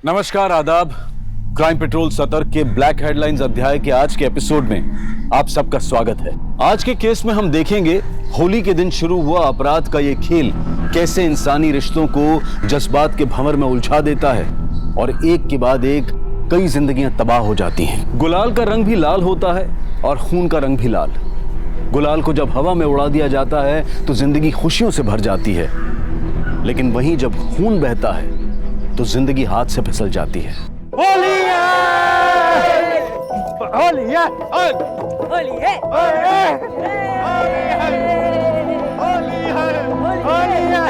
नमस्कार, आदाब। Crime petrol सतर्क के ब्लैक हेडलाइंस अध्याय के आज के एपिसोड में आप सबका स्वागत है। आज के केस में हम देखेंगे होली के दिन शुरू हुआ अपराध का ये खेल कैसे इंसानी रिश्तों को जज्बात के भंवर में उलझा देता है और एक के बाद एक कई जिंदगियां तबाह हो जाती हैं। गुलाल का रंग भी लाल होता है और खून का रंग भी लाल। गुलाल को जब हवा में उड़ा दिया जाता है तो जिंदगी खुशियों से भर जाती है, लेकिन वहीं जब खून बहता है तो जिंदगी हाथ से फिसल जाती है। होली है! होली है! होली है! होली है! होली है! होली है!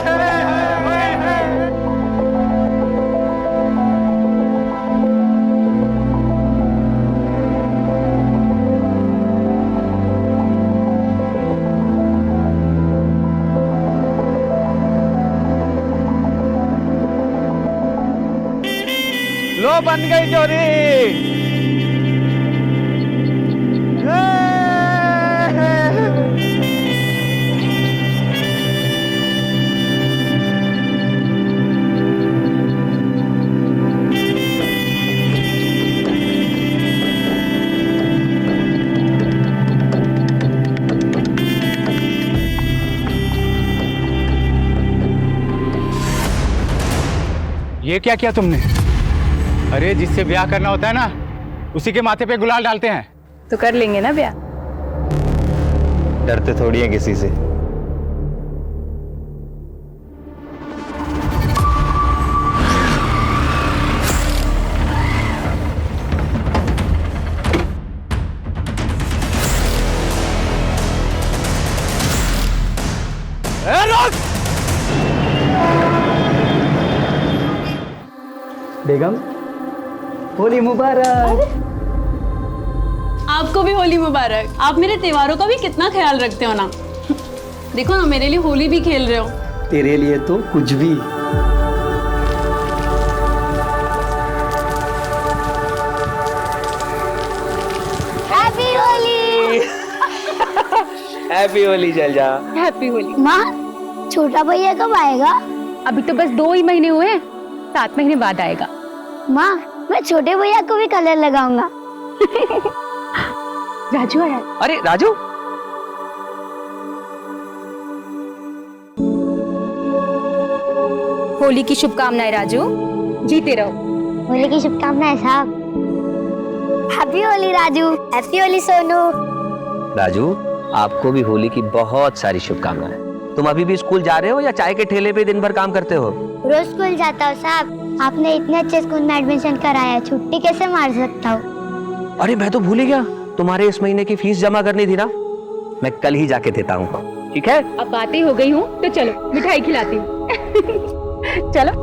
लो बन गई चोरी। ये क्या किया तुमने? अरे जिससे ब्याह करना होता है ना, उसी के माथे पे गुलाल डालते हैं। तो कर लेंगे ना ब्याह। डरते थोड़ी है किसी से। बेगम, होली मुबारक। आपको भी होली मुबारक। आप मेरे त्योहारों का भी कितना ख्याल रखते हो ना। देखो ना, मेरे लिए होली भी खेल रहे हो। तेरे लिए तो कुछ भी। हैप्पी होली। हैप्पी होली चल जा। हैप्पी होली। माँ, छोटा भैया कब आएगा? अभी तो बस 2 ही महीने हुए, 7 महीने बाद आएगा। माँ, मैं छोटे भैया को भी कलर लगाऊंगा। राजू आया। अरे राजू, होली की शुभकामनाएं राजू। जीते रहो। होली की शुभकामनाएं साहब। हैप्पी होली राजू। हैप्पी होली सोनू। राजू आपको भी होली की बहुत सारी शुभकामनाएं। तुम अभी भी स्कूल जा रहे हो या चाय के ठेले पे दिन भर काम करते हो? रोज स्कूल जाता हूँ साहब। आपने इतने अच्छे स्कूल में एडमिशन कराया, छुट्टी कैसे मार सकता हूँ? अरे मैं तो भूल ही गया, तुम्हारे इस महीने की फीस जमा करनी थी ना। मैं कल ही जाके देता हूँ, ठीक है? अब बातें हो गई हूँ तो चलो मिठाई खिलाती हूँ। चलो।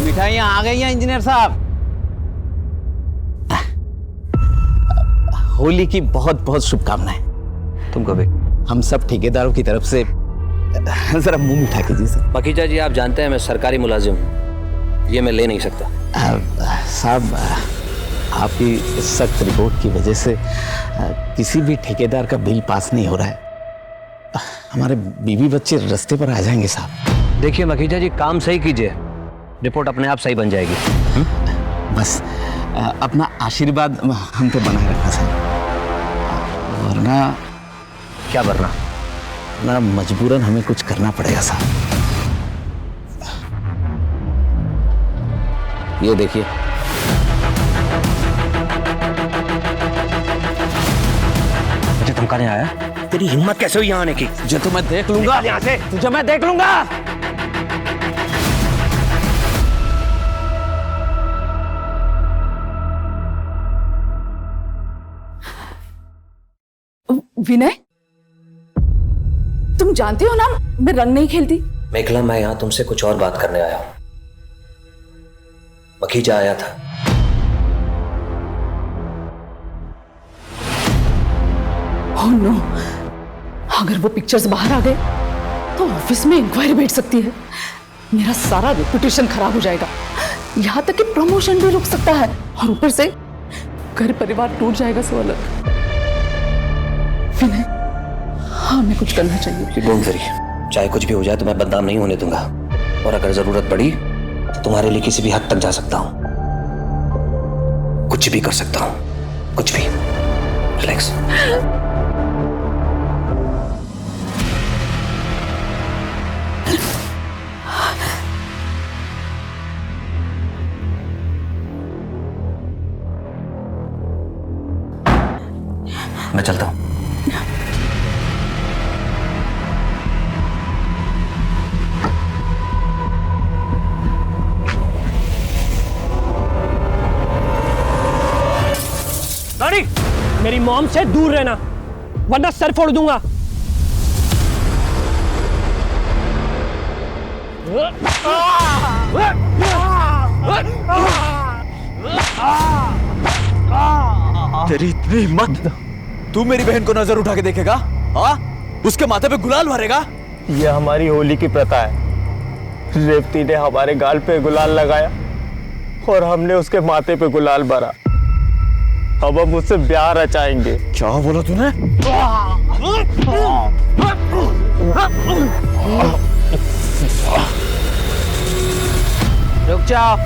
मिठाइयाँ आ गई हैं इंजीनियर साहब। होली की बहुत बहुत शुभकामनाएं। तुमको भी। हम सब ठेकेदारों की तरफ से जरा मुंह मीठा कीजिए सर। मखीजा जी, आप जानते हैं मैं सरकारी मुलाजिम, ये मैं ले नहीं सकता। साहब, आपकी सख्त रिपोर्ट की वजह से किसी भी ठेकेदार का बिल पास नहीं हो रहा है। हमारे बीवी बच्चे रास्ते पर आ जाएंगे साहब। देखिए मखीजा जी, काम सही कीजिए, रिपोर्ट अपने आप सही बन जाएगी। बस अपना आशीर्वाद हम पे बनाए रखना साहब, वरना क्या वरना? ना मजबूरन हमें कुछ करना पड़ेगा साहब। ये देखिए, मुझे तुमका नहीं आया? तेरी हिम्मत कैसे हुई यहाँ आने की? तुझे तो मैं देख लूंगा, यहाँ से। तुझे मैं देख लूंगा। विनय, तुम जानते हो ना मैं रंग नहीं खेलती। मेघला, मैं यहाँ तुमसे कुछ और बात करने आया हूँ। मखीजा आया था। ओह नो, अगर वो पिक्चर्स बाहर आ गए तो ऑफिस में इंक्वायरी बैठ सकती है। मेरा सारा रेपुटेशन खराब हो जाएगा, यहाँ तक कि प्रमोशन भी रुक सकता है, और ऊपर से घर परिवार टूट जाएगा सो अलग। विनय, हाँ, हमें कुछ करना चाहिए। डोंट वरी, चाहे कुछ भी हो जाए तो मैं बदनाम नहीं होने दूंगा, और अगर जरूरत पड़ी तो तुम्हारे लिए किसी भी हद तक जा सकता हूं, कुछ भी कर सकता हूं, कुछ भी। रिलैक्स। मैं चलता हूं। रानी, मेरी मॉम से दूर रहना वरना सर फोड़ दूंगा। तेरी इतनी हिम्मत, तू मेरी बहन को नजर उठा के देखेगा? हाँ, उसके माथे पे गुलाल भरेगा? यह हमारी होली की प्रथा है। रेवती ने हमारे गाल पे गुलाल लगाया और हमने उसके माथे पे गुलाल भरा। अब हम उससे ब्याह रचाएंगे। क्या बोला तूने? रुक जाओ।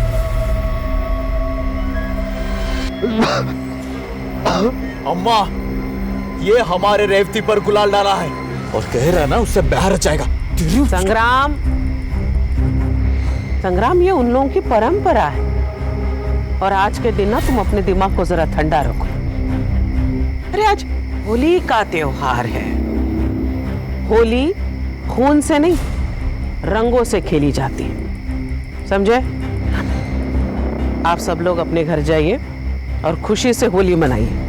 अम्मा, ये हमारे रेवती पर गुलाल डाला है और कह रहा है ना उससे ब्याह रचाएगा। संग्राम, संग्राम, ये उन लोगों की परंपरा है और आज के दिन ना तुम अपने दिमाग को जरा ठंडा रखो। अरे आज होली का त्योहार है। होली खून से नहीं, रंगों से खेली जाती है, समझे? आप सब लोग अपने घर जाइए और खुशी से होली मनाइए।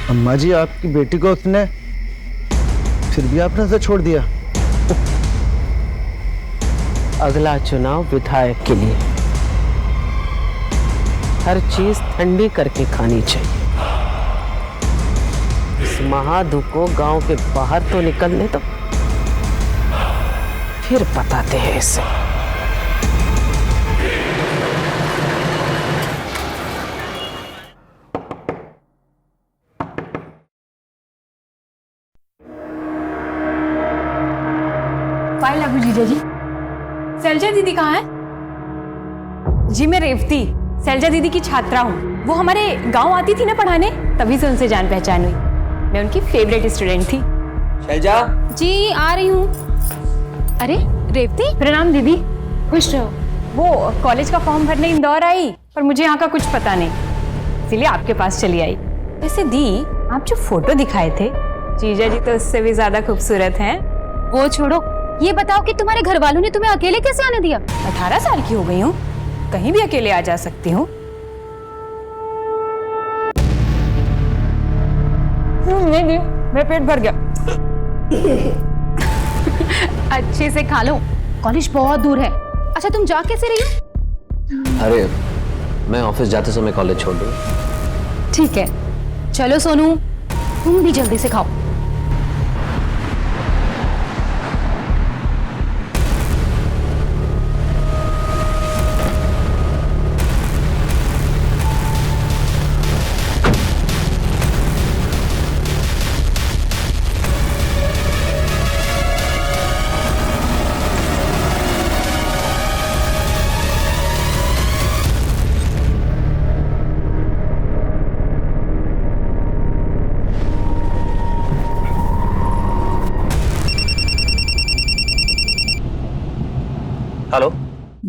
अम्मा जी, आपकी बेटी को उसने फिर भी आपने उसे छोड़ दिया। अगला चुनाव विधायक के लिए हर चीज ठंडी करके खानी चाहिए। इस महाधुप को गांव के बाहर तो निकलने दो, फिर बताते हैं इसे। फाइल लागू जीजा जी। शैलजा दीदी कहाँ है? जी मैं रेवती, शैलजा दीदी की छात्रा हूँ। वो हमारे गांव आती थी ना पढ़ाने, तभी से उनसे जान पहचान हुई। मैं उनकी फेवरेट स्टूडेंट थी। शैलजा जी आ रही हूँ। अरे रेवती, प्रणाम दीदी। खुश रहो। वो कॉलेज का फॉर्म भरने इंदौर आई, पर मुझे यहाँ का कुछ पता नहीं, इसीलिए आपके पास चली आई। वैसे दी, आप जो फोटो दिखाए थे, जीजा जी तो उससे भी ज्यादा खूबसूरत हैं। वो छोड़ो, ये बताओ कि तुम्हारे घर वालों ने तुम्हें अकेले कैसे आने दिया? 18 साल की हो गई हूँ, कहीं भी अकेले आ जा सकती हूँ। नहीं, मेरा पेट भर गया। अच्छे से खा लो, कॉलेज बहुत दूर है। अच्छा तुम जा कैसे रही हो? अरे मैं ऑफिस जाते समय कॉलेज छोड़ दूँ। ठीक है, चलो सोनू, तुम भी जल्दी से खाओ। हेलो।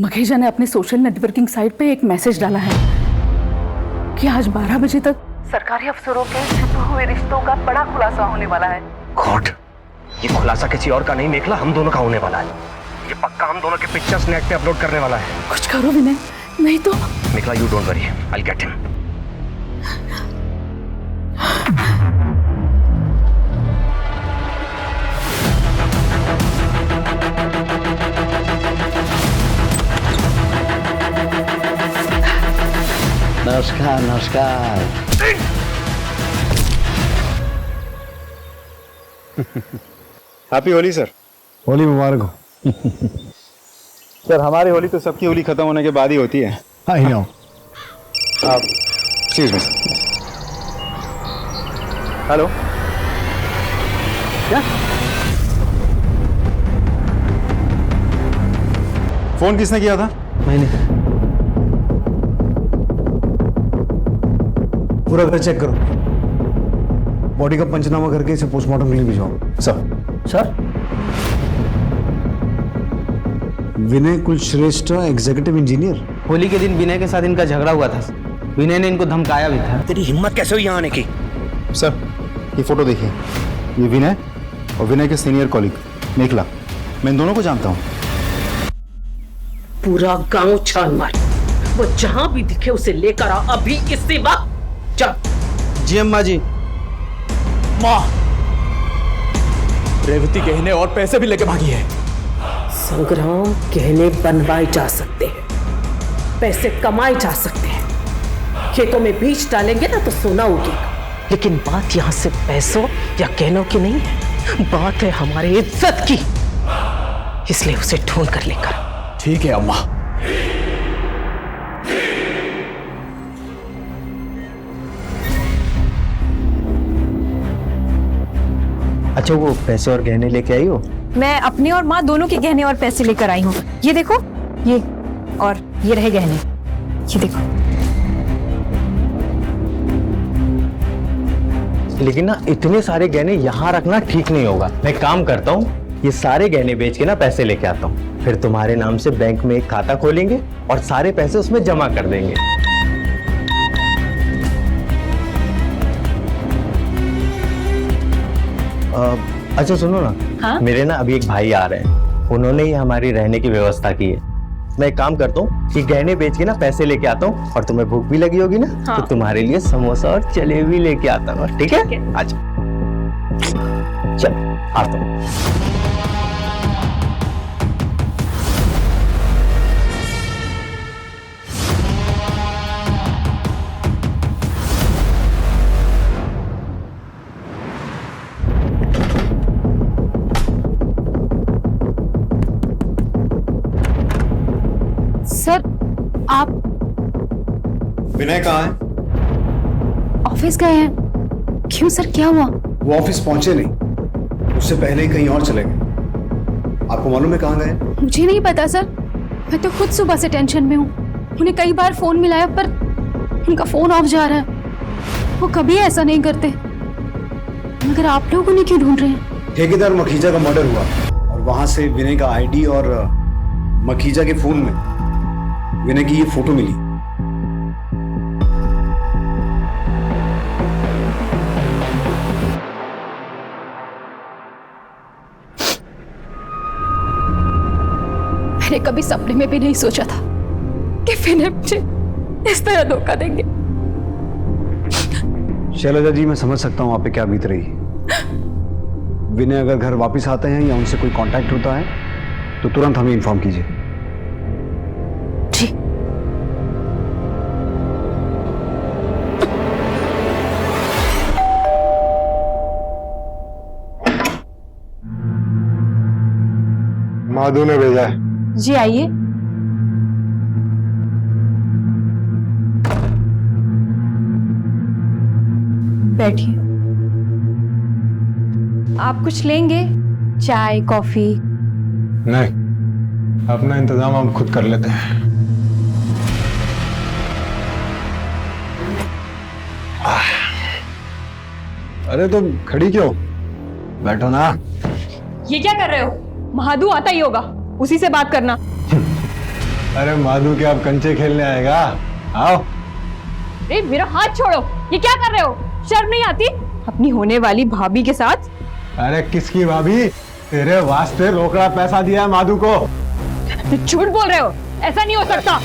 मखेजा ने अपने सोशल नेटवर्किंग साइट पे एक मैसेज डाला है कि आज 12 बजे तक सरकारी अफसरों के छिपे हुए रिश्तों का बड़ा खुलासा होने वाला है। गॉड, ये खुलासा किसी और का नहीं मेखला, हम दोनों का होने वाला है। ये पक्का हम दोनों के पिक्चर्स नेट पे अपलोड करने वाला है। कुछ करो विनय, नहीं तो। Mekhala, you don't worry, I will get him. नमस्कार नमस्कार। Happy Holi sir. होली मुबारक हो। सर हमारी होली तो सबकी होली खत्म होने के बाद ही होती है। I know. आप एक्सक्यूज मी। हेलो, क्या फोन किसने किया था? मैंने। पूरा घर चेक करो, बॉडी का पंचनामा करके इसे पोस्टमार्टम के लिए भिजवाओ। सर विनय कुलश्रेष्ठ, एग्जीक्यूटिव इंजीनियर। होली के दिन विनय के साथ इनका झगड़ा हुआ था। विनय ने इनको धमकाया भी था। तेरी हिम्मत कैसे हुई यहाँ आने की? सर ये फोटो देखिए, ये विनय और विनय के सीनियर कॉलीग मेघला, मैं इन दोनों को जानता हूँ। पूरा गांव छान मार, वो जहां भी दिखे उसे लेकर आ अभी इसी वक्त। चल। जी अम्मा जी। माँ, रेवती गहने और पैसे भी लेके भागी है। संग्राम, गहने बनवाए जा सकते हैं, पैसे कमाए जा सकते हैं, खेतों में बीज डालेंगे ना तो सोना उगेगा, लेकिन बात यहां से पैसों या गहनों की नहीं है, बात है हमारी इज्जत की। इसलिए उसे ढूंढ कर लेकर। ठीक है अम्मा। अच्छा, वो पैसे और गहने लेके आई हो? मैं अपने और माँ दोनों के गहने और पैसे लेकर आई हूँ। ये देखो, ये और ये रहे गहने, ये देखो। लेकिन ना इतने सारे गहने यहाँ रखना ठीक नहीं होगा। मैं काम करता हूँ, ये सारे गहने बेच के ना पैसे लेके आता हूँ, फिर तुम्हारे नाम से बैंक में एक खाता खोलेंगे और सारे पैसे उसमें जमा कर देंगे। अच्छा सुनो ना। हाँ? मेरे ना अभी एक भाई आ रहे हैं, उन्होंने ही हमारी रहने की व्यवस्था की है। मैं एक काम करता हूँ कि गहने बेच के ना पैसे लेके आता हूँ, और तुम्हें भूख भी लगी होगी ना। हाँ। तो तुम्हारे लिए समोसा और जलेबी लेके आता हूँ, ठीक है? अच्छा चल आता हूँ। सर, आप विनय कहाँ है? ऑफिस गए हैं। क्यों सर, क्या हुआ? वो ऑफिस पहुंचे नहीं, उससे पहले ही कहीं और चले गए। आपको मालूम है कहाँ गए? मुझे नहीं पता सर, मैं तो खुद सुबह से टेंशन में हूँ। उन्हें कई बार फोन मिलाया पर उनका फोन ऑफ जा रहा है। वो कभी ऐसा नहीं करते, मगर आप लोग उन्हें क्यों ढूंढ रहे हैं? ठेकेदार मखीजा का मर्डर हुआ और वहां से विनय का आईडी और मखीजा के फोन में विनय की ये फोटो मिली। मैंने कभी सपने में भी नहीं सोचा था कि विनय मुझे इस तरह धोखा देंगे। शैलजा जी, मैं समझ सकता हूँ आप पे क्या बीत रही है। विनय अगर घर वापस आते हैं या उनसे कोई कांटेक्ट होता है तो तुरंत हमें इन्फॉर्म कीजिए। जी। माधु ने भेजा है। जी आइए। बैठिए। आप कुछ लेंगे? चाय, कॉफी? नहीं, अपना इंतजाम हम खुद कर लेते हैं। अरे तुम खड़ी क्यों? बैठो ना। ये क्या कर रहे हो? महादू आता ही होगा, उसी से बात करना। अरे माधु क्या आप कंचे खेलने आएगा? आओ। अरे मेरा हाथ छोड़ो, ये क्या कर रहे हो? शर्म नहीं आती अपनी होने वाली भाभी के साथ? अरे किसकी भाभी? तेरे वास्ते रोकड़ा पैसा दिया है माधु को। झूठ बोल रहे हो, ऐसा नहीं हो सकता।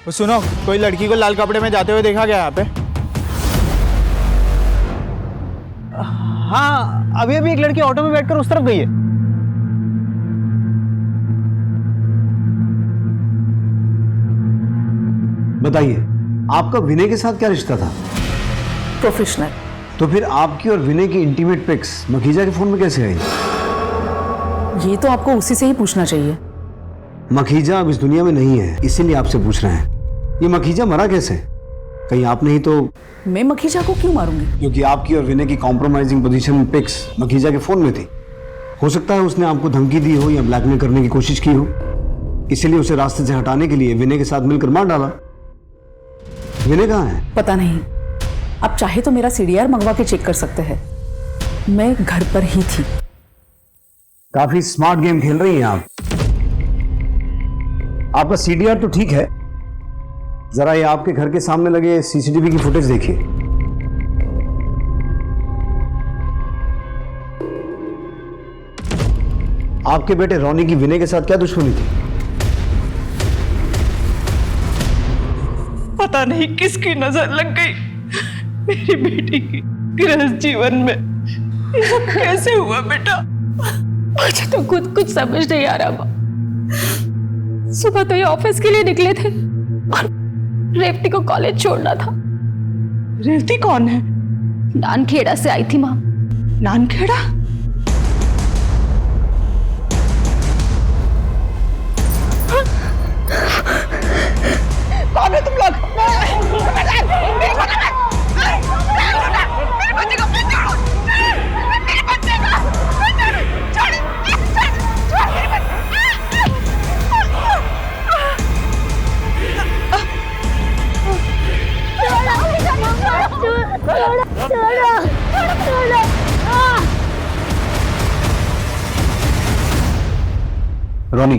सुनो, कोई लड़की को लाल कपड़े में जाते हुए देखा गया यहाँ पे? हाँ, अभी अभी एक लड़की ऑटो में बैठकर उस तरफ गई है। बताइए, आपका विनय के साथ क्या रिश्ता था? प्रोफेशनल। तो फिर आपकी और विनय की इंटीमेट पिक्स मखीजा के फोन में कैसे आई? ये तो आपको उसी से ही पूछना चाहिए। मखीजा अब इस दुनिया में नहीं है, इसीलिए आपसे पूछ रहे हैं। ये मखीजा मरा कैसे? कहीं आप नहीं तो? मैं मखीजा को क्यों मारूंगी? क्योंकि आपकी और विनय की कॉम्प्रोमाइजिंग पोजीशन में पिक्स मखीजा के फोन में थी। हो सकता है उसने आपको धमकी दी हो या ब्लैकमेल करने की कोशिश की हो, इसीलिए उसे रास्ते से हटाने के लिए विनय के साथ मिलकर मार डाला। विनय कहाँ है? पता नहीं, आप चाहे तो मेरा सीडीआर मंगवा के चेक कर सकते हैं। मैं घर पर ही थी। काफी स्मार्ट गेम खेल रही हैं आप। आपका सीडीआर तो ठीक है, जरा ये आपके घर के सामने लगे सीसीटीवी की फुटेज देखिए। आपके बेटे रोनी की विनय के साथ क्या दुश्मनी थी? पता नहीं किसकी नजर लग गई मेरी बेटी की गृहस्थ जीवन में। ये सब कैसे हुआ बेटा? मुझे तो खुद कुछ समझ नहीं आ रहा माँ। सुबह तो ये ऑफिस के लिए निकले थे और रेवती को कॉलेज छोड़ना था। रेवती कौन है? नानखेड़ा से आई थी माँ। नानखेड़ा? कौन है तुम लोग? रोनी,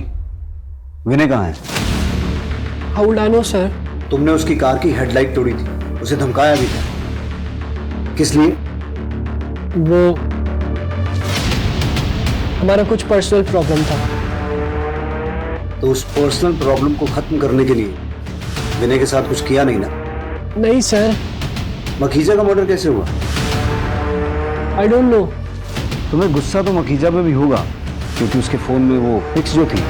विनय कहाँ है? How would I know sir? तुमने उसकी कार की हेडलाइट तोड़ी थी, उसे धमकाया भी था। किस लिए? वो हमारा कुछ पर्सनल प्रॉब्लम था। तो उस पर्सनल प्रॉब्लम को खत्म करने के लिए विनय के साथ कुछ किया नहीं ना? नहीं सर। मखीजा का मर्डर कैसे हुआ? I don't know. तुम्हें गुस्सा तो मखीजा पे भी होगा, क्योंकि उसके फोन में वो पिक्स जो थी।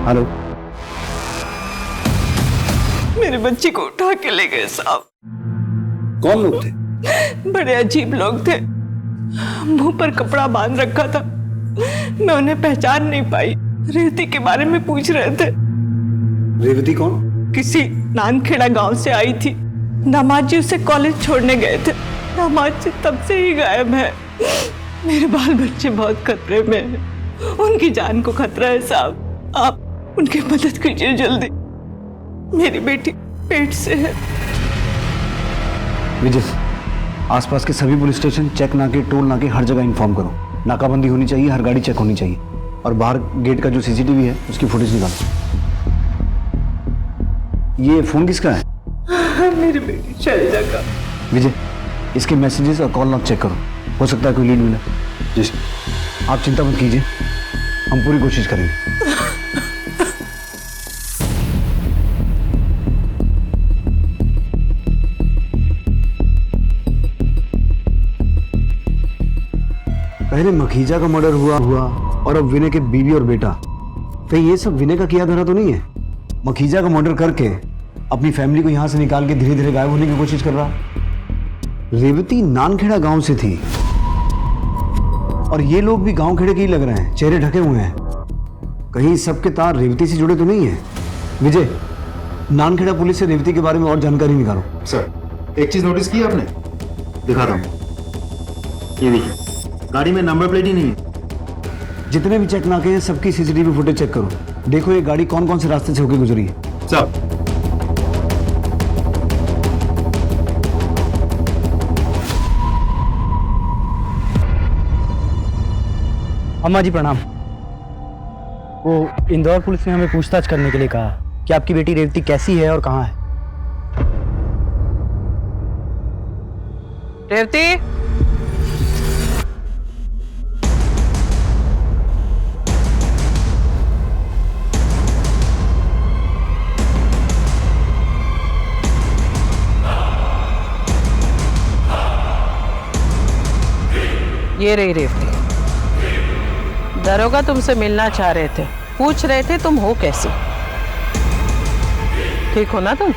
हेलो, मेरे बच्ची को उठा के ले गए साहब। कौन लोग थे? बड़े अजीब लोग थे, मुंह पर कपड़ा बांध रखा था। मैं उन्हें पहचान नहीं पाई। रेवती के बारे में पूछ रहे थे। रेवती कौन? किसी नानखेड़ा गांव से आई थी। दामाद जी उसे कॉलेज छोड़ने गए थे। दामाद जी तब से ही गायब है। मेरे बाल बच्चे बहुत खतरे में हैं। उनकी जान को खतरा है साहब। आप उनकी मदद कीजिए जल्दी। मेरी बेटी पेट से है। विजय, आसपास के सभी पुलिस स्टेशन, चेक नाके, टोल नाके, हर जगह इन्फॉर्म करो। नाकाबंदी होनी चाहिए, हर गाड़ी चेक होनी चाहिए। और बाहर गेट का जो सीसीटीवी है उसकी फुटेज निकालो। ये फोन किसका है? मेरी बेटी शैलजा का। विजय, इसके मैसेजेस और कॉल लॉग चेक करो, हो सकता है कोई लीड मिले। जी आप चिंता मत कीजिए, हम पूरी कोशिश करेंगे। पहले मखीजा का मर्डर हुआ और अब विनय के बीवी और बेटा। कहीं ये सब विनय का किया धरा तो नहीं है? मखीजा का मर्डर करके अपनी फैमिली को यहां से निकाल के धीरे धीरे गायब होने की कोशिश कर रहा। रेवती नानखेड़ा गांव से थी और ये लोग भी गांव खेड़े के ही लग रहे हैं, चेहरे ढके हुए हैं। कहीं सबके तार रेवती से जुड़े तो नहीं है? विजय, नानखेड़ा पुलिस से रेवती के बारे में और जानकारी निकालो। सर, एक चीज नोटिस की आपने? दिखाता हूं। ये देखिए, गाड़ी में नंबर प्लेट ही नहीं है। जितने भी चेक नाके हैं सबकी सीसीटीवी फुटेज चेक करो। देखो ये गाड़ी कौन कौन से रास्ते से होकर गुजरी है। साहब, अम्मा जी प्रणाम। वो इंदौर पुलिस ने हमें पूछताछ करने के लिए कहा कि आपकी बेटी रेवती कैसी है और कहाँ है। रेवती, ये रही रेवती। दरोगा तुमसे मिलना चाह रहे थे, पूछ रहे थे तुम हो कैसी। ठीक हो ना तुम?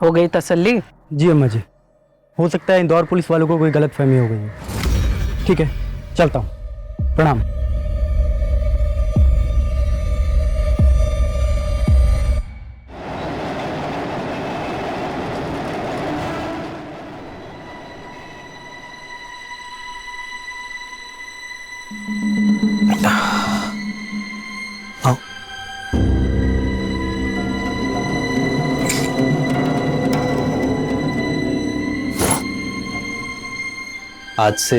हो गई तसल्ली? जी अम्मा जी, हो सकता है इंदौर पुलिस वालों को कोई गलतफहमी हो गई है। ठीक है, चलता हूँ। प्रणाम। आज से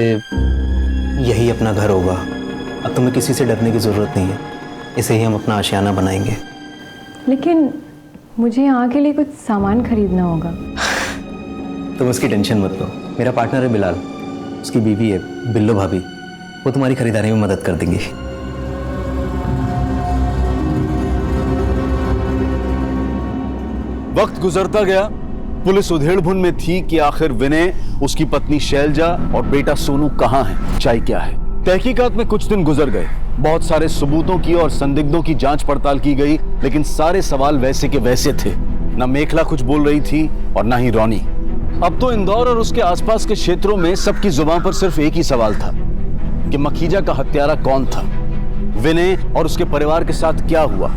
यही अपना घर होगा। अब तुम्हें किसी से डरने की ज़रूरत नहीं है। इसे ही हम अपना आशियाना बनाएंगे। लेकिन मुझे यहाँ के लिए कुछ सामान खरीदना होगा। तुम उसकी टेंशन मत लो। मेरा पार्टनर है बिलाल, उसकी बीवी है बिल्लो भाभी, वो तुम्हारी खरीदारी में मदद कर देंगी। वक्त गुजरता गया। पुलिस उधेड़बुन में थी कि आखिर विनय, उसकी पत्नी शैलजा और बेटा सोनू कहाँ है, चाय क्या है। तहकीकात में कुछ दिन गुजर गए। बहुत सारे सबूतों की और संदिग्धों की जांच पड़ताल की गई, लेकिन सारे सवाल वैसे के वैसे थे। न मेखला कुछ बोल रही थी और न ही रोनी। अब तो इंदौर और उसके आसपास के क्षेत्रों में सबकी जुबान पर सिर्फ एक ही सवाल था कि मखीजा का हत्यारा कौन था, विनय और उसके परिवार के साथ क्या हुआ।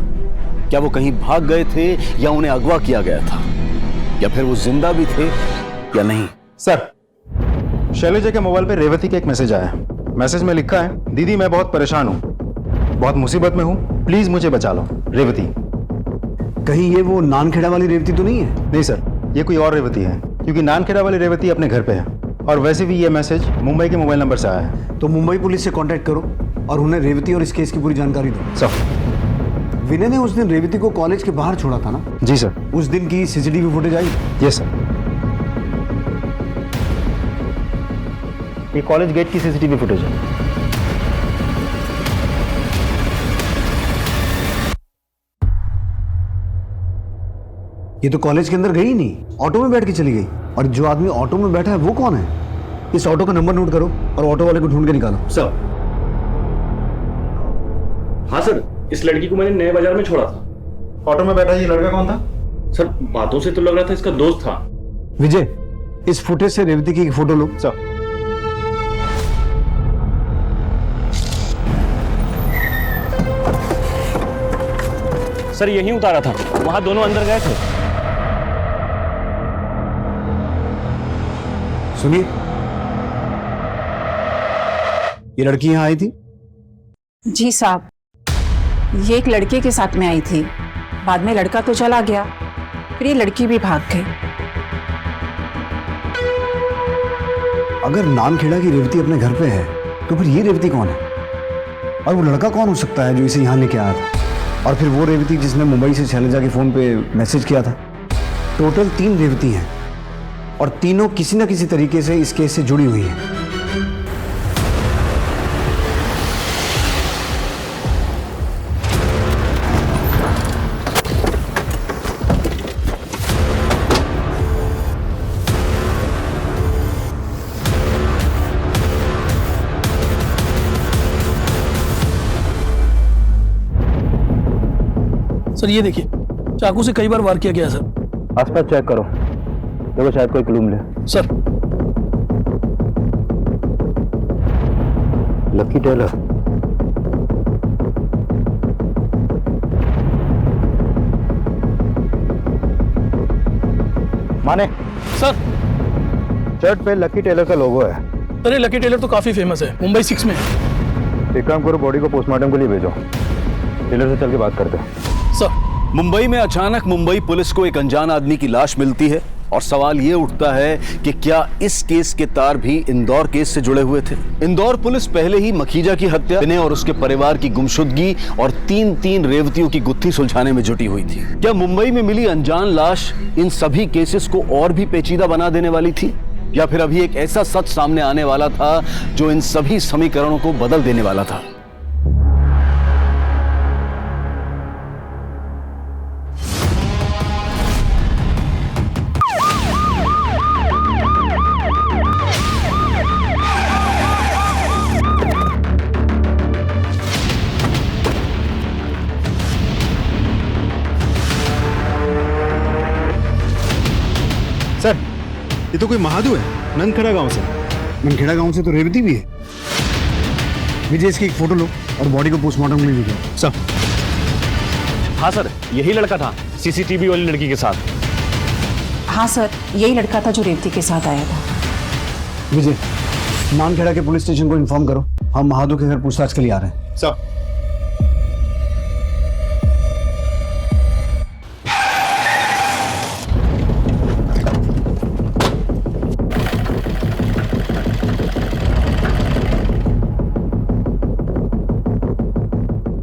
क्या वो कहीं भाग गए थे या उन्हें अगवा किया गया था, या फिर वो जिंदा भी थे या नहीं। सर, शैलजा के मोबाइल पे रेवती का एक मैसेज आया। मैसेज में लिखा है, दीदी मैं बहुत परेशान हूँ, बहुत मुसीबत में हूँ, प्लीज मुझे बचा लो। रेवती। कहीं ये वो नानखेड़ा वाली रेवती तो नहीं है? नहीं सर, ये कोई और रेवती है, क्योंकि नानखेड़ा वाली रेवती अपने घर पे है। और वैसे भी ये मैसेज मुंबई के मोबाइल नंबर से आया है। तो मुंबई पुलिस से कांटेक्ट करो और उन्हें रेवती और इस केस की पूरी जानकारी दो। सर, विनय ने उस दिन रेवती को कॉलेज के बाहर छोड़ा था ना? जी सर। उस दिन की CCTV footage I? Yes sir. ये कॉलेज गेट की सीसीटीवी फुटेज है। ये तो कॉलेज के अंदर गई नहीं, ऑटो में बैठ के चली गई। और जो आदमी ऑटो में बैठा है वो कौन है? इस ऑटो का नंबर नोट करो और ऑटो वाले को ढूंढ के निकालो। सर। हाँ सर, इस लड़की को मैंने नए बाजार में छोड़ा था। ऑटो में बैठा ये लड़का कौन था? सर, बातों से तो लग रहा था इसका दोस्त था। विजय, इस फुटेज से रेवती की फोटो लो। सर। सर यहीं उतारा था, वहां दोनों अंदर गए थे। सुनिए, ये लड़की यहां आई थी? जी साहब, ये एक लड़के के साथ में आई थी। बाद में लड़का तो चला गया, फिर ये लड़की भी भाग गई। अगर नानखेड़ा की रेवती अपने घर पे है तो फिर ये रेवती कौन है? और वो लड़का कौन हो सकता है जो इसे यहां लेके आया था? और फिर वो रेवती जिसने मुंबई से शैलजा के फोन पे मैसेज किया था। टोटल 3 रेवती हैं और तीनों किसी न किसी तरीके से इस केस से जुड़ी हुई हैं। सर ये देखिए, चाकू से कई बार वार किया गया सर। आसपास चेक करो, देखो शायद कोई क्लू मिले। सर। Lucky Tailor. माने सर, शर्ट पे लकी टेलर का लोगो है। सर ये लकी टेलर तो काफी फेमस है, मुंबई 6 में। एक काम करो, बॉडी को पोस्टमार्टम के लिए भेजो। टेलर से चल के बात करते हैं। सर। मुंबई में अचानक मुंबई पुलिस को एक अनजान आदमी की लाश मिलती है और सवाल ये उठता है कि क्या इस केस के तार भी इंदौर केस से जुड़े हुए थे। इंदौर पुलिस पहले ही मखीजा की हत्या, विनय और उसके परिवार की गुमशुदगी और 3 रेवतियों की गुत्थी सुलझाने में जुटी हुई थी। क्या मुंबई में मिली अनजान लाश इन सभी केसेस को और भी पेचीदा बना देने वाली थी, या फिर अभी एक ऐसा सच सामने आने वाला था जो इन सभी समीकरणों को बदल देने वाला था? ये तो कोई महादू है, नंदखेड़ा गांव से। मनखेड़ा गांव से तो रेवती भी है। विजय, इसकी एक फोटो लो और बॉडी को पोस्टमार्टम के लिए ले जाओ। सर। हाँ सर, यही लड़का था सीसीटीवी वाली लड़की के साथ। हाँ सर, यही लड़का था जो रेवती के साथ आया था। विजय, नानखेड़ा के पुलिस स्टेशन को इन्फॉर्म करो, हम महादू के घर पूछताछ के लिए आ रहे हैं। सर।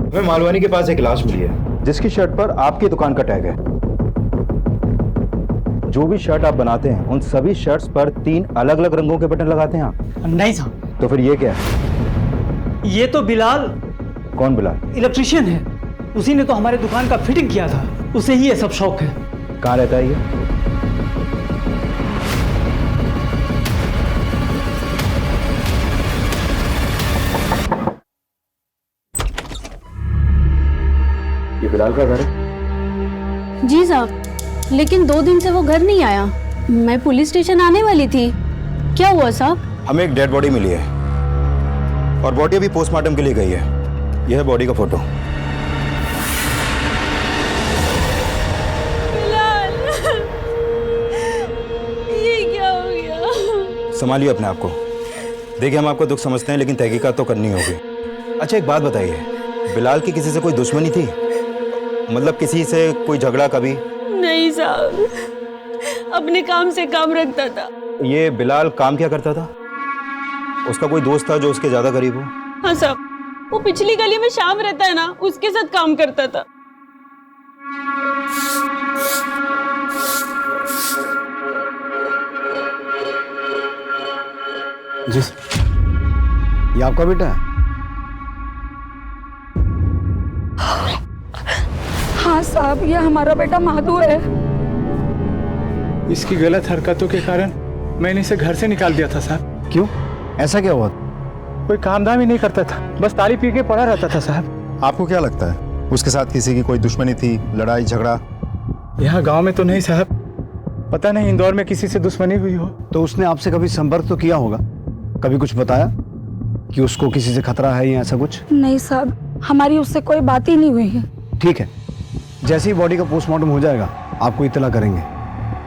हमें मालवानी के पास एक लाश मिली है जिसकी शर्ट पर आपकी दुकान का टैग है। जो भी शर्ट आप बनाते हैं उन सभी शर्ट्स पर 3 अलग अलग रंगों के बटन लगाते हैं आप? नहीं साहब। तो फिर ये क्या है? ये तो बिलाल। कौन बिलाल? इलेक्ट्रिशियन है, उसी ने तो हमारे दुकान का फिटिंग किया था, उसे ही ये सब शौक है। कहाँ रहता है ये बिलाल का घर है? जी साहब, लेकिन 2 दिन से वो घर नहीं आया। मैं पुलिस स्टेशन आने वाली थी। क्या हुआ साहब? हमें एक डेड बॉडी मिली है और बॉडी अभी पोस्टमार्टम के लिए गई है। यह है बॉडी का फोटो। ये क्या हो गया? संभालिए अपने आप को। देखिए, हम आपका दुख समझते हैं लेकिन तहकीकात तो करनी होगी। अच्छा, एक बात बताइए, बिलाल की किसी से कोई दुश्मनी थी? मतलब किसी से कोई झगड़ा कभी? नहीं साहब, अपने काम से काम रखता था। ये बिलाल काम क्या करता था? उसका कोई दोस्त था जो उसके ज्यादा करीब हो? हाँ साहब, वो पिछली गली में शाम रहता है ना, उसके साथ काम करता था। जी ये आपका बेटा है? हाँ साहब, ये हमारा बेटा महादू है। इसकी गलत हरकतों के कारण मैंने इसे घर से निकाल दिया था साहब। क्यों? ऐसा क्या हुआ? कोई काम धाम ही नहीं करता था, बस ताली पी के पड़ा रहता था साहब। आपको क्या लगता है उसके साथ किसी की कोई दुश्मनी थी, लड़ाई झगड़ा? यहाँ गांव में तो नहीं साहब, पता नहीं इंदौर में किसी से दुश्मनी हुई हो। तो उसने आपसे कभी संपर्क तो किया होगा? कभी कुछ बताया कि उसको किसी से खतरा है या ऐसा कुछ? नहीं साहब, हमारी उससे कोई बात ही नहीं हुई है। ठीक है, जैसे ही बॉडी का पोस्टमार्टम हो जाएगा आपको इत्तला करेंगे,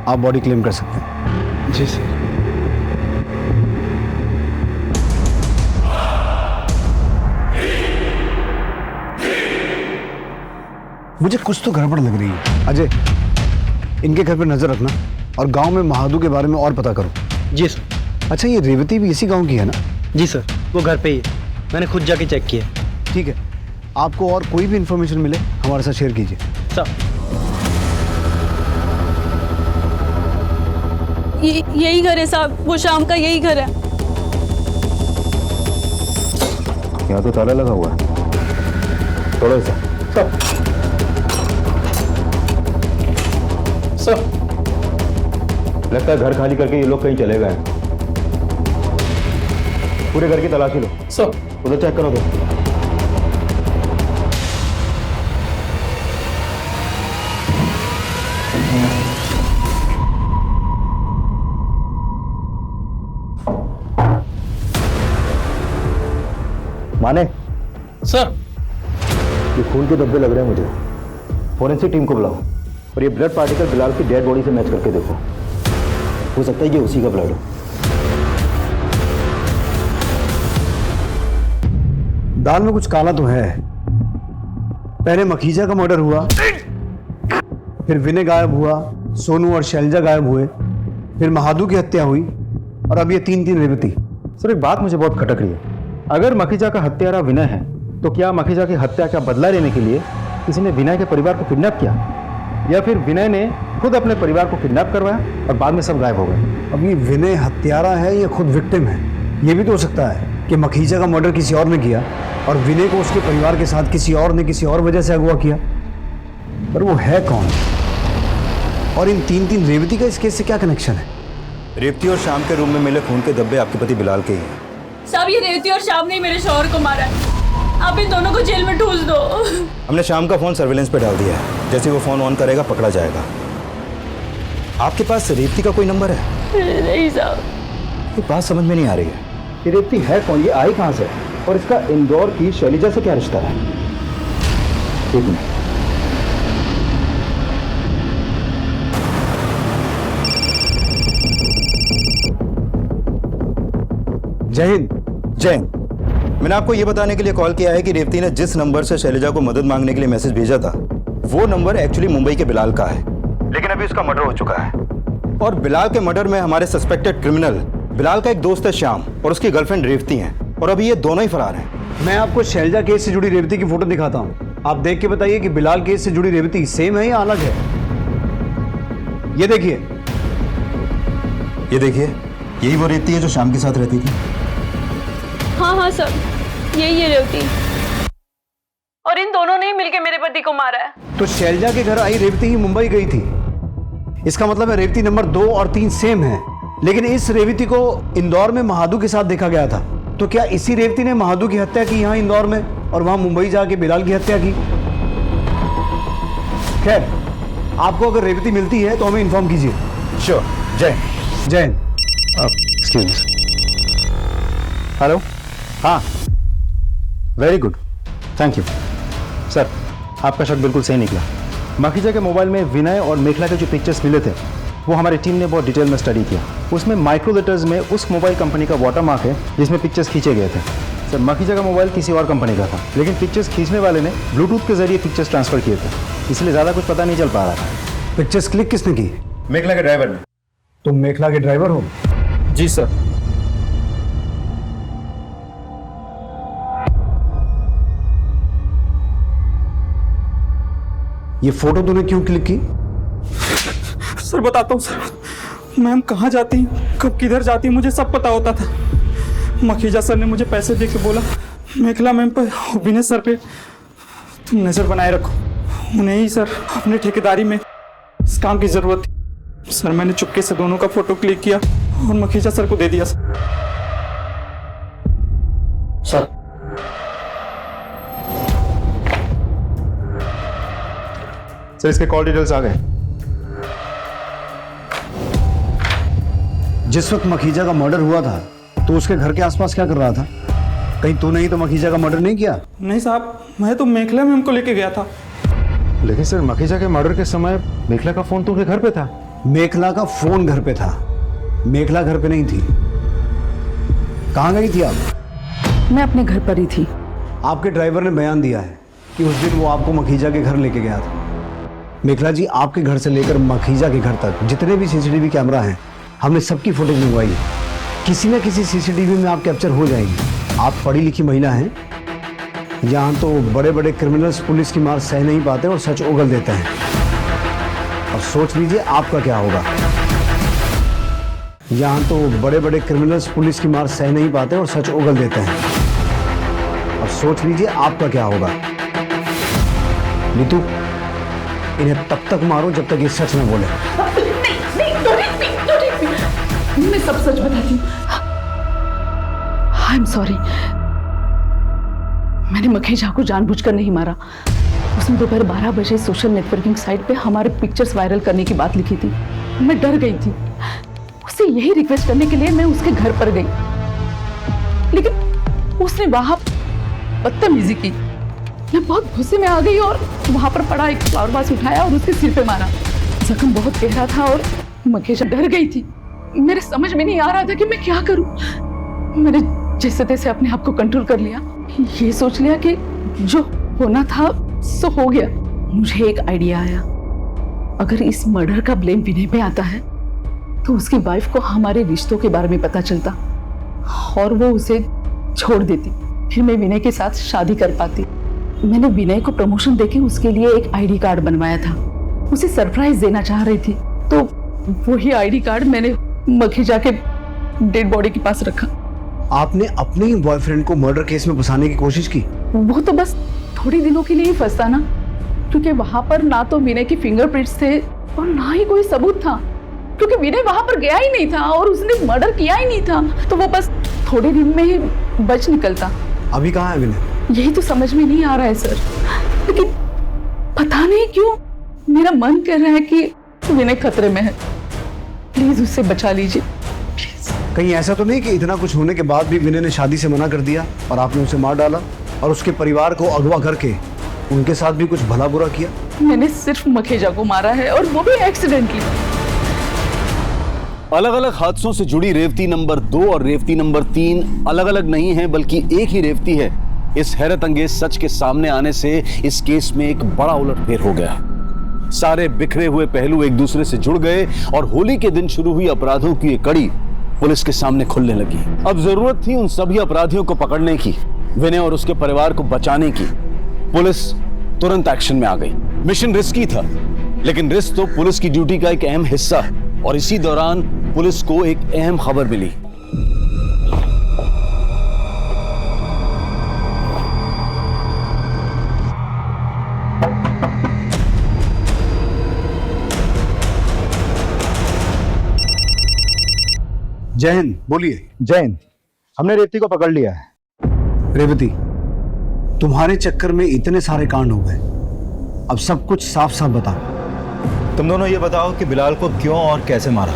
आप बॉडी क्लेम कर सकते हैं। जी सर। मुझे कुछ तो गड़बड़ लग रही है। अजय, इनके घर पर नजर रखना और गांव में महादू के बारे में और पता करो। जी सर। अच्छा, ये रेवती भी इसी गांव की है ना? जी सर, वो घर पे ही है, मैंने खुद जाके चेक किया। ठीक है, आपको और कोई भी इंफॉर्मेशन मिले हमारे साथ शेयर कीजिए। सर। यही घर है साहब, वो शाम का यही घर है। यहाँ तो ताला लगा हुआ है। थोड़ा सा सर। लगता है घर खाली करके ये लोग कहीं चले गए। पूरे घर की तलाशी लो। सर। उधर चेक करो तो। माने सर, ये खून के धब्बे लग रहे हैं मुझे। फोरेंसिक टीम को बुलाओ और ये ब्लड पार्टिकल बिलाल की डेड बॉडी से मैच करके देखो। हो सकता है ये उसी का ब्लड हो। दाल में कुछ काला तो है। पहले मखीजा का मर्डर हुआ, फिर विनय गायब हुआ, सोनू और शैलजा गायब हुए, फिर महादू की हत्या हुई और अब ये 3 रेवती। सर, एक बात मुझे बहुत खटक रही है। अगर मखीजा का हत्यारा विनय है तो क्या मखीजा की हत्या का बदला लेने के लिए किसी ने विनय के परिवार को किडनैप किया, या फिर विनय ने खुद अपने परिवार को किडनैप करवाया और बाद में सब गायब हो गए? अब ये विनय हत्यारा है या खुद विक्टिम है? ये भी तो हो सकता है कि मखीजा का मर्डर किसी और ने किया और विनय को उसके परिवार के साथ किसी और ने किसी और वजह से अगवा किया। पर वो है कौन? और इन 3 रेवती का इस केस से क्या कनेक्शन है? रेवती और शाम के रूम में मिले खून के धब्बे आपके पति बिलाल के ही हैं। साहब, ये रेवती और शाम ने मेरे शौहर को मारा है। आप इन दोनों को जेल में ठूस दो। हमने शाम का फोन सर्विलेंस पे डाल दिया है। जैसे वो फोन ऑन करेगा पकड़ा जाएगा। आपके पास रेवती का कोई नंबर है? नहीं साहब। ये बात समझ में नहीं आ रही है। ये रेवती है कौन, ये आई कहाँ से, और इसका इंदौर की शैलिजा से क्या रिश्ता है? एक मिनट। जय हिंद। जय हिंद। मैंने आपको यह बताने के लिए कॉल किया है कि रेवती ने जिस नंबर से शैलिजा को मदद मांगने के लिए मैसेज भेजा था, वो नंबर एक्चुअली मुंबई के बिलाल का है, लेकिन अभी उसका मर्डर हो चुका है। और बिलाल के मर्डर में हमारे सस्पेक्टेड क्रिमिनल बिलाल का एक दोस्त है श्याम, और उसकी गर्लफ्रेंड रेवती है, और अभी ये दोनों ही फरार हैं। मैं आपको शैलिजा केस से जुड़ी रेवती की फोटो दिखाता हूँ, आप देख के बताइए कि बिलाल केस से जुड़ी रेवती सेम है या अलग है। ये देखिए, ये देखिए, यही वो रेवती है जो श्याम के साथ रहती थी। हाँ हाँ सर, यही है रेवती, और इन दोनों ने ही मिलके मेरे पति को मारा है। तो शैलिजा के घर आई रेवती ही मुंबई गई थी, इसका मतलब है रेवती नंबर 2 और 3 सेम है, लेकिन इस रेवती को इंदौर में महादू के साथ देखा गया था। तो क्या इसी रेवती ने महादू की हत्या की यहाँ इंदौर में, और वहां मुंबई जाके बिलाल की हत्या की? खैर, आपको अगर रेवती मिलती है तो हमें इन्फॉर्म कीजिए। श्योर। जय जय। Excuse me. हेलो। हाँ, very good, thank you sir. आपका शक बिल्कुल सही निकला। माखीजा के मोबाइल में विनय और मेखला के जो पिक्चर्स मिले थे, वो हमारी टीम ने बहुत डिटेल में स्टडी किया। उसमें माइक्रो लेटर्स में उस मोबाइल कंपनी का वाटरमार्क है जिसमें पिक्चर्स खींचे गए थे। सर, माखीजा का मोबाइल किसी और कंपनी का था, लेकिन पिक्चर्स खींचने वाले ने ब्लूटूथ के जरिए पिक्चर्स ट्रांसफर किए थे, इसलिए ज़्यादा कुछ पता नहीं चल पा रहा था। पिक्चर्स क्लिक किसने की? मेखला के ड्राइवर ने। तुम मेखला के ड्राइवर हो? जी सर। ये फोटो तूने क्यों क्लिक की? सर बताता हूँ सर, मैम कहाँ जाती कब किधर जाती मुझे सब पता होता था। मखीजा सर ने मुझे पैसे दे के बोला मेखला मैम पर, विनय सर पे तुम नज़र बनाए रखो, उन्हें ही सर अपने ठेकेदारी में इस काम की ज़रूरत थी। सर मैंने चुपके से दोनों का फोटो क्लिक किया और मखीजा सर को दे दिया। सर सर, इसके कॉल डिटेल्स आ गए। जिस वक्त मखीजा का मर्डर हुआ था तो उसके घर के आसपास क्या कर रहा था? कहीं तूने ही तो मखीजा का मर्डर नहीं किया? नहीं साहब, मैं तो मेखला मैम को लेके गया था। लेकिन सर, मखीजा के मर्डर के समय मेखला का फोन तो उनके घर पे था। मेखला का फोन घर पे था, मेखला घर पे नहीं थी। कहाँ गई थी आप? मैं अपने घर पर ही थी। आपके ड्राइवर ने बयान दिया है कि उस दिन वो आपको मखीजा के घर लेके गया था। मेखला जी, आपके घर से लेकर मखीजा के घर तक जितने भी सीसीटीवी कैमरा हैं, हमने सबकी फुटेज मंगवाई है। किसी न किसी सीसीटीवी में आप कैप्चर हो जाएंगी। आप पढ़ी लिखी महिला हैं, यहाँ तो बड़े बड़े क्रिमिनल्स पुलिस की मार सह नहीं पाते और सच उगल देते हैं। अब सोच लीजिए आपका क्या होगा। यहाँ तो बड़े बड़े क्रिमिनल्स पुलिस की मार सह नहीं पाते और सच उगल देते हैं। अब सोच लीजिए आपका क्या होगा। नीतू, इन्हें तब तक मारो जब तक ये सच न बोले। मैं सब सच बताती हूँ। आई एम सॉरी, मैंने मखीजा को जानबूझकर नहीं मारा। उसने दोपहर 12 बजे सोशल नेटवर्किंग साइट पे हमारे पिक्चर्स वायरल करने की बात लिखी थी। मैं डर गई थी। उससे यही रिक्वेस्ट करने के लिए मैं उसके घर पर गई, लेकिन उसने वहां बदतमीजी की। मैं बहुत गुस्से में आ गई और वहां पर पड़ा एक फ्लावर वास उठाया और उसके सिर पे मारा। जख्म बहुत गहरा था और मखीजा डर गई थी। मेरे समझ में नहीं आ रहा था कि मैं क्या करूं। मैंने जैसे तैसे अपने आप को कंट्रोल कर लिया। ये सोच लिया कि जो होना था सो हो गया। मुझे एक आइडिया आया, अगर इस मर्डर का ब्लेम विनय पे आता है तो उसकी वाइफ को हमारे रिश्तों के बारे में पता चलता और वो उसे छोड़ देती। फिर मैं विनय के साथ शादी कर पाती। मैंने विनय को प्रमोशन देके उसके लिए एक आईडी कार्ड बनवाया था। उसे सरप्राइज देना चाह रही थी, तो वही आईडी कार्ड मैंने मखीजा के डेड बॉडी के पास रखा। आपने अपने ही बॉयफ्रेंड को मर्डर केस में फंसाने की कोशिश की? वो तो बस थोड़ी दिनों के लिए ही फंसा ना, क्योंकि वहां पर ना तो विनय के फिंगरप्रिंट्स थे और ना ही कोई सबूत था, क्योंकि विनय वहां पर गया ही नहीं था और उसने मर्डर किया ही नहीं था। तो वो बस थोड़े दिन में ही बच निकलता। अभी कहाँ है विनय? यही तो समझ में नहीं आ रहा है सर, लेकिन पता नहीं क्यों मेरा मन कर रहा है कि विनय खतरे में है। प्लीज उसे बचा लीजिए। कहीं ऐसा तो नहीं कि इतना कुछ होने के बाद भी विनय ने शादी से मना कर दिया और आपने उसे मार डाला और उसके परिवार को अगवा करके उनके साथ भी कुछ भला बुरा किया? मैंने सिर्फ मखेजा को मारा है और वो भी एक्सीडेंटली। अलग अलग हादसों से जुड़ी रेवती नंबर 2 और रेवती नंबर 3 अलग अलग नहीं है, बल्कि एक ही रेवती है। इस हैरत अंगेज सच के सामने आने से इस केस में एक बड़ा उलटफेर हो गया। सारे बिखरे हुए पहलू एक दूसरे से जुड़ गए और होली के दिन शुरू हुई अपराधों की एक कड़ी पुलिस के सामने खुलने लगी। अब जरूरत थी उन सभी अपराधियों को पकड़ने की, विनय और उसके परिवार को बचाने की। पुलिस तुरंत एक्शन में आ गई। मिशन रिस्की था, लेकिन रिस्क तो पुलिस की ड्यूटी का एक अहम हिस्सा है। और इसी दौरान पुलिस को एक अहम खबर मिली। जय हिंद। बोलिए। जय हिंद। हमने रेवती को पकड़ लिया है। रेवती, तुम्हारे चक्कर में इतने सारे कांड हो गए, अब सब कुछ साफ साफ बताओ। तुम दोनों ये बताओ कि बिलाल को क्यों और कैसे मारा?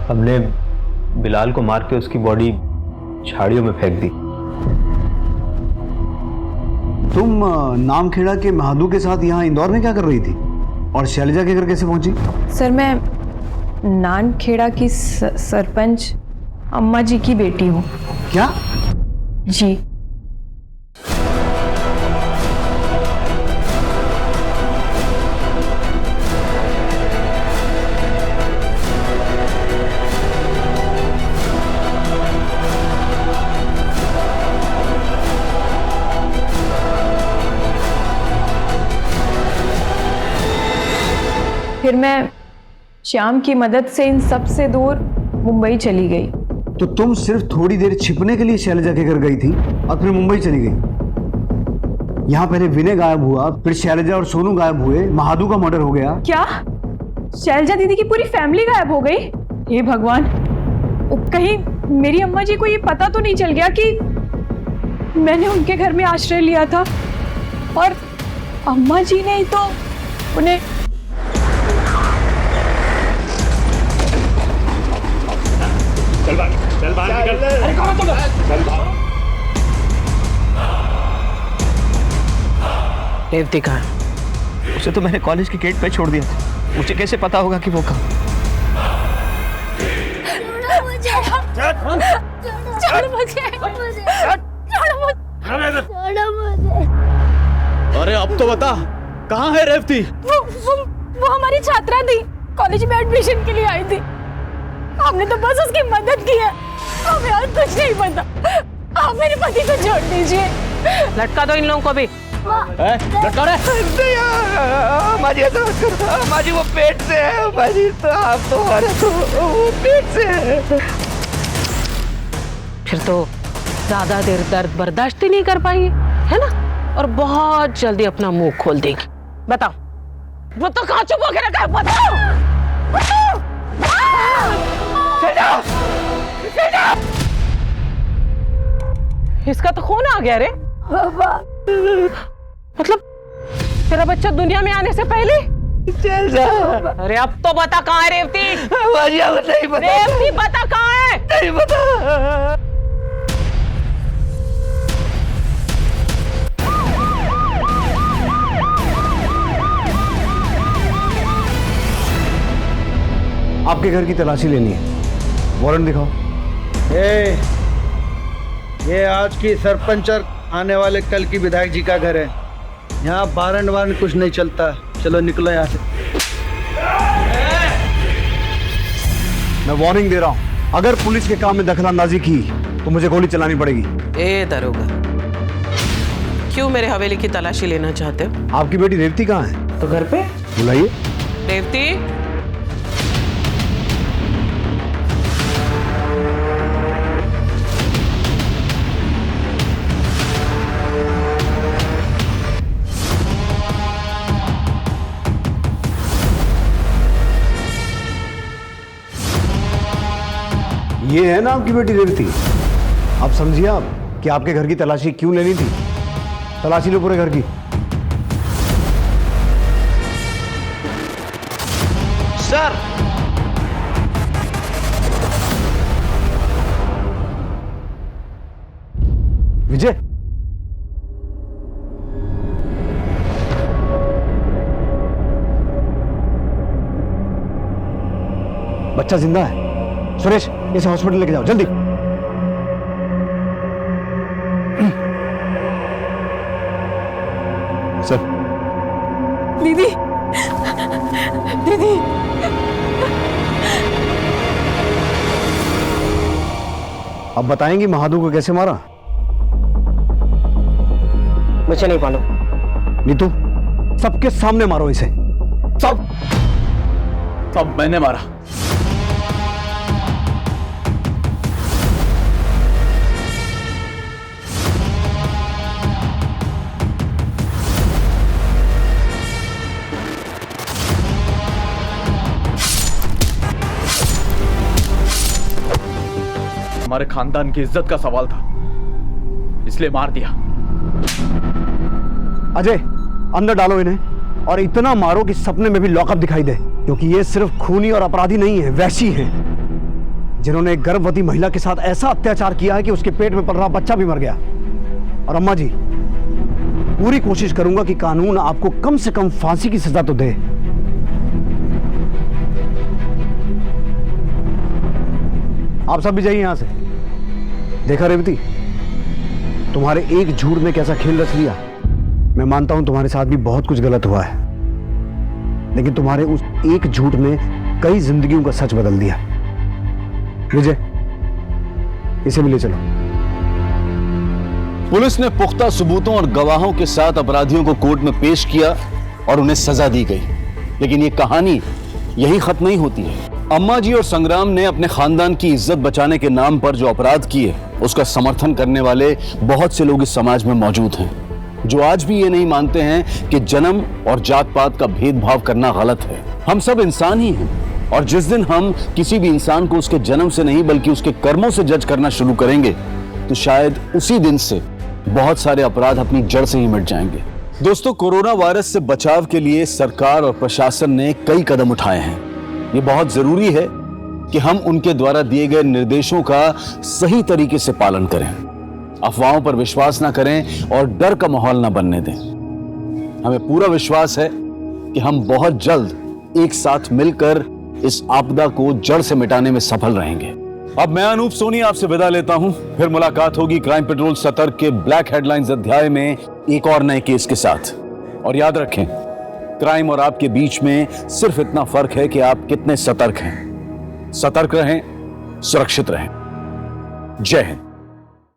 हमने बिलाल को मार के उसकी बॉडी झाड़ियों में फेंक दी। तुम नामखेड़ा के महादू के साथ यहाँ इंदौर में क्या कर रही थी और शैलजा के घर कैसे पहुंची? सर, मैं नानखेड़ा की सरपंच अम्मा जी की बेटी हूँ। क्या? जी। फिर मैं श्याम की मदद से इन सब से दूर मुंबई चली गई। तो तुम सिर्फ थोड़ी देर छिपने के लिए शैलजा के घर गई थी और फिर मुंबई चली गई। यहाँ पहले विनय गायब हुआ, फिर शैलजा और सोनू गायब हुए, महादू का मर्डर हो गया। क्या शैलजा दीदी की पूरी फैमिली गायब हो गई? हे भगवान, कहीं मेरी अम्मा जी को ये पता तो नहीं चल गया कि मैंने उनके घर में आश्रय लिया था और अम्मा जी ने ही तो उन्हें। चल बाहर निकल। अरे कौन है तुम? चल भाग। रेवती कहाँ? उसे तो मैंने कॉलेज के गेट पे छोड़ दिया था। मुझे कैसे पता होगा कि वो कहाँ? अरे अब तो बता, कहाँ है रेवती? वो हमारी छात्रा थी, कॉलेज में एडमिशन के लिए आई थी। हमने तो बस उसकी मदद की है, हमें और कुछ नहीं पता। आप मेरे पति को छोड़ दीजिए। लटका दो इन लोगों को भी। लटका रहे? माजी ऐसा मत करो। माजी वो पेट से है। माजी तो आप तो वो पेट से है। फिर तो ज्यादा देर दर्द बर्दाश्त ही नहीं कर पाएंगे, है ना? और बहुत जल्दी अपना मुंह खोल देगी। बताओ, वो तो कहाँ चुप होकर रखा है? बताओ। इसका तो खून आ गया रे। मतलब तेरा बच्चा दुनिया में आने से पहले चल जा। अरे अब तो बता कहाँ है रेवती? नहीं पता। रेवती बता कहाँ है? नहीं पता। आपके घर की तलाशी लेनी है, वारंट दिखाओ। ये आज की सरपंच और आने वाले कल की विधायक जी का घर है। यहाँ वारंट कुछ नहीं चलता। चलो निकलो यहाँ से। मैं वार्निंग दे रहा हूँ, अगर पुलिस के काम में दखलंदाजी की तो मुझे गोली चलानी पड़ेगी। ए दरोगा, क्यों मेरे हवेली की तलाशी लेना चाहते हो? आपकी बेटी रेवती कहाँ है? तो घर पे। बुलाइए। रेवती, ये है ना आपकी बेटी रेवती। आप समझिए आप कि आपके घर की तलाशी क्यों लेनी थी। तलाशी लो पूरे घर की। सर विजय, बच्चा जिंदा है। सुरेश, इसे हॉस्पिटल लेके जाओ जल्दी। सर। दीदी, दीदी, अब बताएंगी महादू को कैसे मारा? मुझे नहीं मालूम। नीतू, सबके सामने मारो इसे। सब मैंने मारा। हमारे खानदान की इज्जत का सवाल था, इसलिए मार दिया। अजय, अंदर डालो इन्हें और इतना मारो कि सपने में भी लॉकअप दिखाई दे, क्योंकि ये सिर्फ खूनी और अपराधी नहीं है, वैसी है जिन्होंने एक गर्भवती महिला के साथ ऐसा अत्याचार किया है कि उसके पेट में पल रहा बच्चा भी मर गया। और अम्मा जी, पूरी कोशिश करूंगा कि कानून आपको कम से कम फांसी की सजा तो दे। आप सब भी जाइए यहां से। देखा रेवती, तुम्हारे एक झूठ ने कैसा खेल रच लिया। मैं मानता हूं तुम्हारे साथ भी बहुत कुछ गलत हुआ है, लेकिन तुम्हारे उस एक झूठ ने कई जिंदगियों का सच बदल दिया। विजय, इसे भी ले चलो। पुलिस ने पुख्ता सबूतों और गवाहों के साथ अपराधियों को कोर्ट में पेश किया और उन्हें सजा दी गई। लेकिन ये कहानी यही खत्म नहीं होती है। अम्मा जी और संग्राम ने अपने खानदान की इज्जत बचाने के नाम पर जो अपराध किए, उसका समर्थन करने वाले बहुत से लोग इस समाज में मौजूद हैं, जो आज भी ये नहीं मानते हैं कि जन्म और जात पात का भेदभाव करना गलत है। हम सब इंसान ही हैं, और जिस दिन हम किसी भी इंसान को उसके जन्म से नहीं बल्कि उसके कर्मों से जज करना शुरू करेंगे, तो शायद उसी दिन से बहुत सारे अपराध अपनी जड़ से ही मिट जाएंगे। दोस्तों, कोरोना वायरस से बचाव के लिए सरकार और प्रशासन ने कई कदम उठाए हैं। ये बहुत जरूरी है कि हम उनके द्वारा दिए गए निर्देशों का सही तरीके से पालन करें, अफवाहों पर विश्वास ना करें और डर का माहौल ना बनने दें। हमें पूरा विश्वास है कि हम बहुत जल्द एक साथ मिलकर इस आपदा को जड़ से मिटाने में सफल रहेंगे। अब मैं अनूप सोनी आपसे विदा लेता हूं। फिर मुलाकात होगी क्राइम पेट्रोल सतर्क के ब्लैक हेडलाइंस अध्याय में एक और नए केस के साथ। और याद रखें, क्राइम और आपके बीच में सिर्फ इतना फर्क है कि आप कितने सतर्क हैं। सतर्क रहें, सुरक्षित रहें। जय हिंद।